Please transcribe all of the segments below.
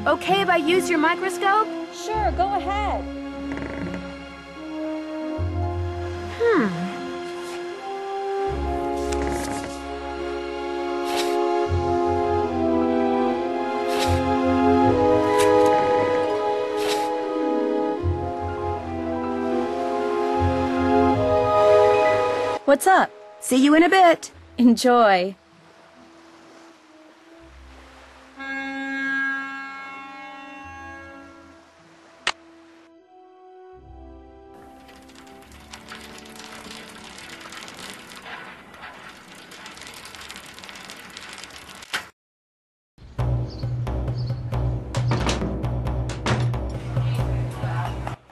Okay if I use your microscope? Sure, go ahead. What's up? See you in a bit. Enjoy.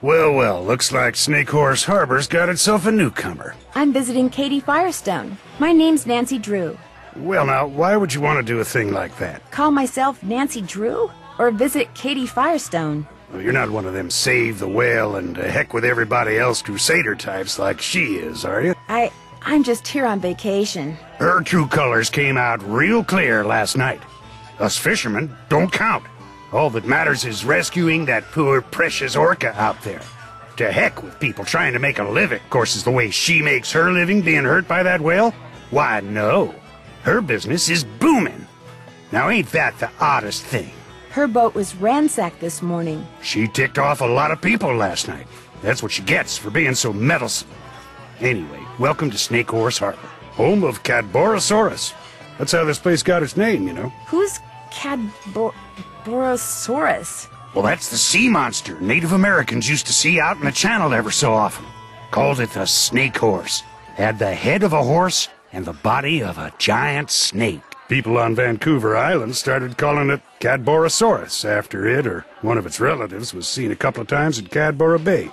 Well, well, looks like Snake Horse Harbor's got itself a newcomer. I'm visiting Katie Firestone. My name's Nancy Drew. Well, now, why would you want to do a thing like that? Call myself Nancy Drew? Or visit Katie Firestone? Well, you're not one of them save the whale and heck with everybody else crusader types like she is, are you? I'm just here on vacation. Her true colors came out real clear last night. Us fishermen don't count. All that matters is rescuing that poor, precious orca out there. To heck with people trying to make a living. Of course, is the way she makes her living being hurt by that whale? Why, no. Her business is booming. Now, ain't that the oddest thing? Her boat was ransacked this morning. She ticked off a lot of people last night. That's what she gets for being so meddlesome. Anyway, welcome to Snake Horse Harbor, home of Cadborosaurus. That's how this place got its name, you know. Who's Cadborosaurus? Well, that's the sea monster Native Americans used to see out in the channel ever so often. Called it the snake horse. Had the head of a horse and the body of a giant snake. People on Vancouver Island started calling it Cadborosaurus after it or one of its relatives was seen a couple of times in Cadboro Bay.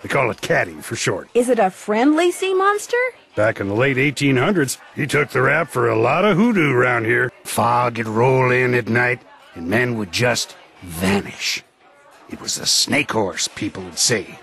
They call it Caddy for short. Is it a friendly sea monster? Back in the late 1800s, he took the rap for a lot of hoodoo around here. Fog would roll in at night, and men would just vanish. It was the snake horse, people would say.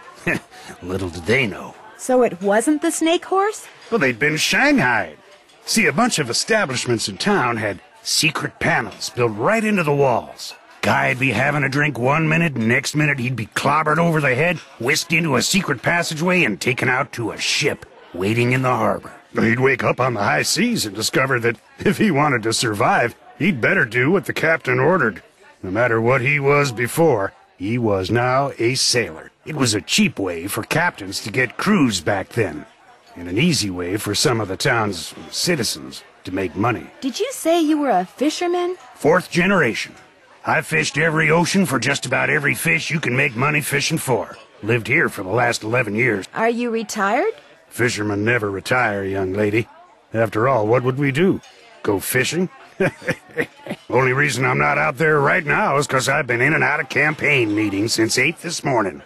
Little did they know. So it wasn't the snake horse? Well, they'd been shanghaied. See, a bunch of establishments in town had secret panels built right into the walls. Guy'd be having a drink one minute, and next minute he'd be clobbered over the head, whisked into a secret passageway, and taken out to a ship waiting in the harbor. He'd wake up on the high seas and discover that if he wanted to survive, he'd better do what the captain ordered. No matter what he was before, he was now a sailor. It was a cheap way for captains to get crews back then, and an easy way for some of the town's citizens to make money. Did you say you were a fisherman? 4th generation. I've fished every ocean for just about every fish you can make money fishing for. Lived here for the last 11 years. Are you retired? Fishermen never retire, young lady. After all, what would we do? Go fishing? Only reason I'm not out there right now is because I've been in and out of campaign meetings since 8 this morning.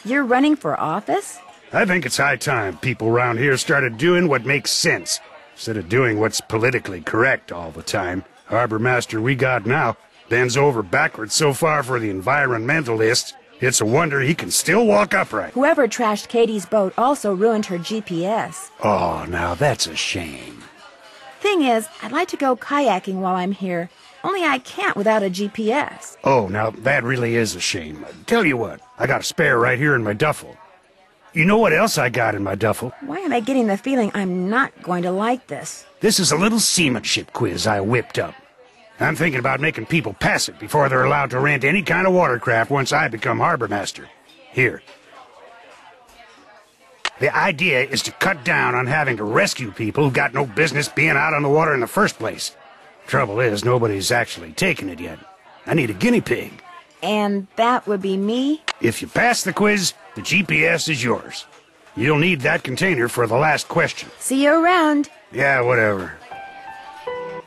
You're running for office? I think it's high time people around here started doing what makes sense, instead of doing what's politically correct all the time. Harbor master we got now bends over backwards so far for the environmentalists, it's a wonder he can still walk upright. Whoever trashed Katie's boat also ruined her GPS. Oh, now that's a shame. Thing is, I'd like to go kayaking while I'm here, only I can't without a GPS. Oh, now that really is a shame. Tell you what, I got a spare right here in my duffel. You know what else I got in my duffel? Why am I getting the feeling I'm not going to like this? This is a little seamanship quiz I whipped up. I'm thinking about making people pass it before they're allowed to rent any kind of watercraft once I become harbor master. Here. The idea is to cut down on having to rescue people who've got no business being out on the water in the first place. Trouble is, nobody's actually taken it yet. I need a guinea pig. And that would be me? If you pass the quiz, the GPS is yours. You'll need that container for the last question. See you around. Yeah, whatever.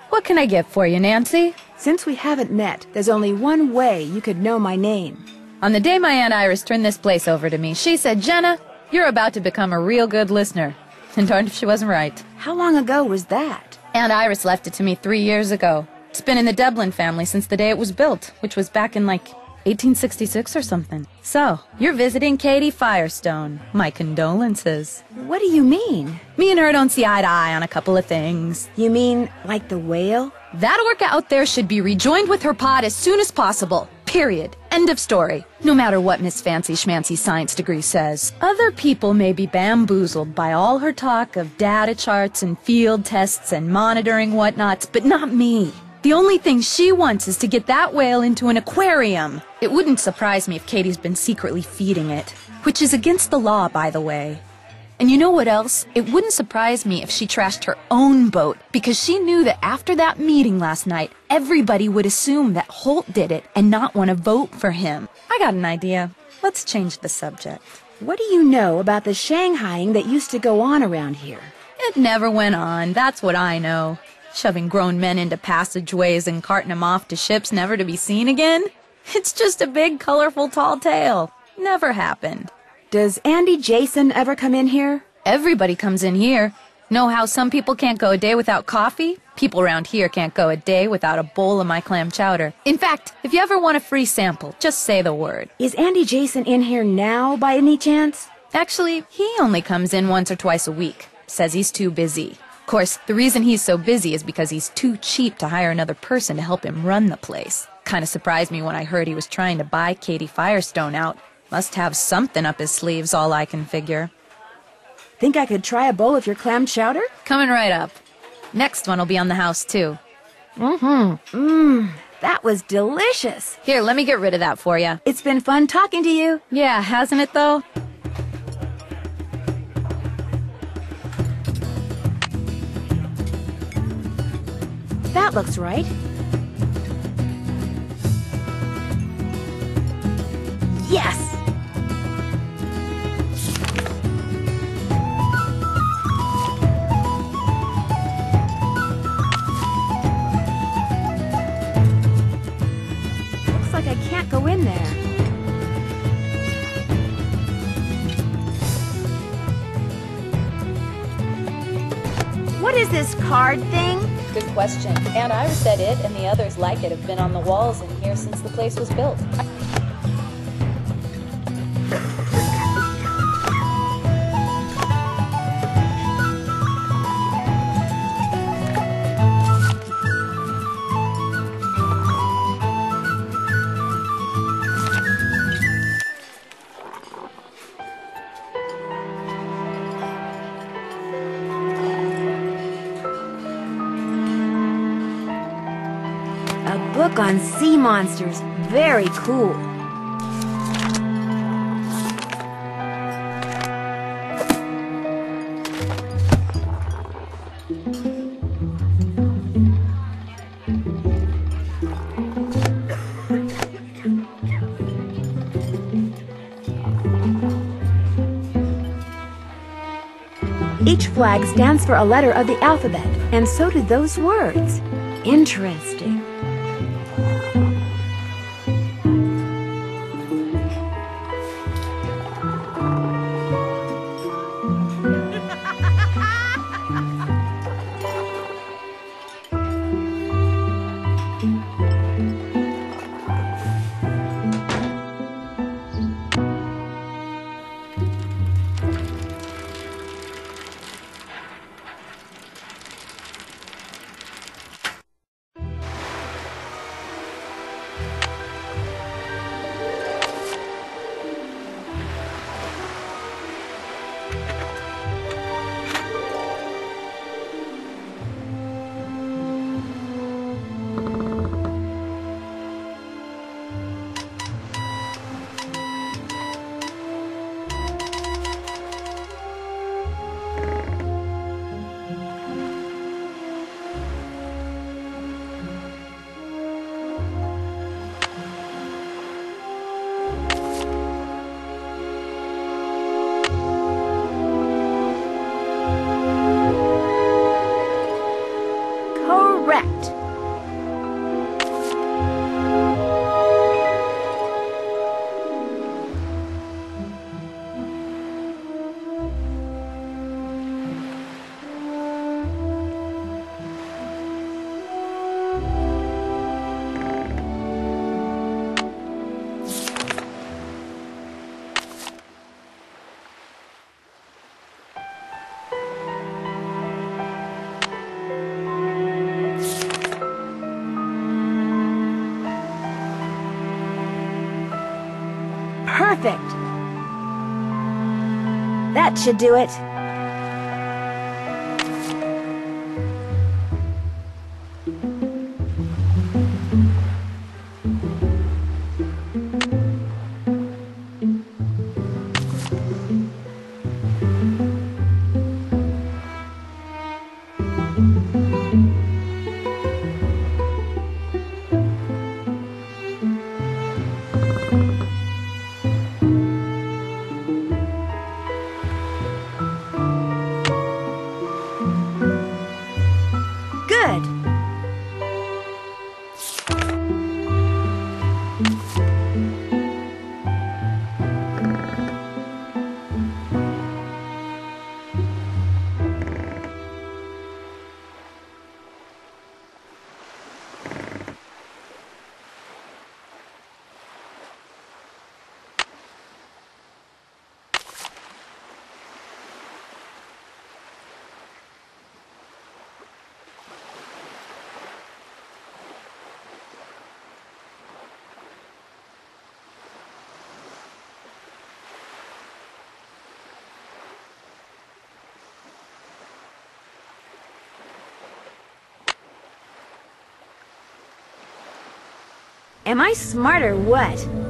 What can I get for you, Nancy? Since we haven't met, there's only one way you could know my name. On the day my Aunt Iris turned this place over to me, she said, "Jenna, you're about to become a real good listener." And darned if she wasn't right. How long ago was that? Aunt Iris left it to me 3 years ago. It's been in the Devlin family since the day it was built, which was back in, 1866 or something. So, you're visiting Katie Firestone. My condolences. What do you mean? Me and her don't see eye to eye on a couple of things. You mean like the whale? That orca out there should be rejoined with her pod as soon as possible. Period. End of story. No matter what Miss Fancy Schmancy's science degree says. Other people may be bamboozled by all her talk of data charts and field tests and monitoring whatnots, but not me. The only thing she wants is to get that whale into an aquarium. It wouldn't surprise me if Katie's been secretly feeding it, which is against the law, by the way. And you know what else? It wouldn't surprise me if she trashed her own boat, because she knew that after that meeting last night, everybody would assume that Holt did it and not want to vote for him. I got an idea. Let's change the subject. What do you know about the Shanghaiing that used to go on around here? It never went on, that's what I know. Shoving grown men into passageways and carting them off to ships never to be seen again? It's just a big, colorful, tall tale. Never happened. Does Andy Jason ever come in here? Everybody comes in here. Know how some people can't go a day without coffee? People around here can't go a day without a bowl of my clam chowder. In fact, if you ever want a free sample, just say the word. Is Andy Jason in here now, by any chance? Actually, he only comes in once or twice a week. Says he's too busy. Of course, the reason he's so busy is because he's too cheap to hire another person to help him run the place. Kinda surprised me when I heard he was trying to buy Katie Firestone out. Must have something up his sleeves, all I can figure. Think I could try a bowl of your clam chowder? Coming right up. Next one will be on the house, too. That was delicious. Here, let me get rid of that for you. It's been fun talking to you. Yeah, hasn't it, though? That looks right. Yes! Looks like I can't go in there. What is this card thing? Good question. Aunt Iris said it and the others like it have been on the walls in here since the place was built. A book on sea monsters. Very cool. Each flag stands for a letter of the alphabet, and so do those words. Interesting. Perfect. That should do it. Good. Am I smart or what?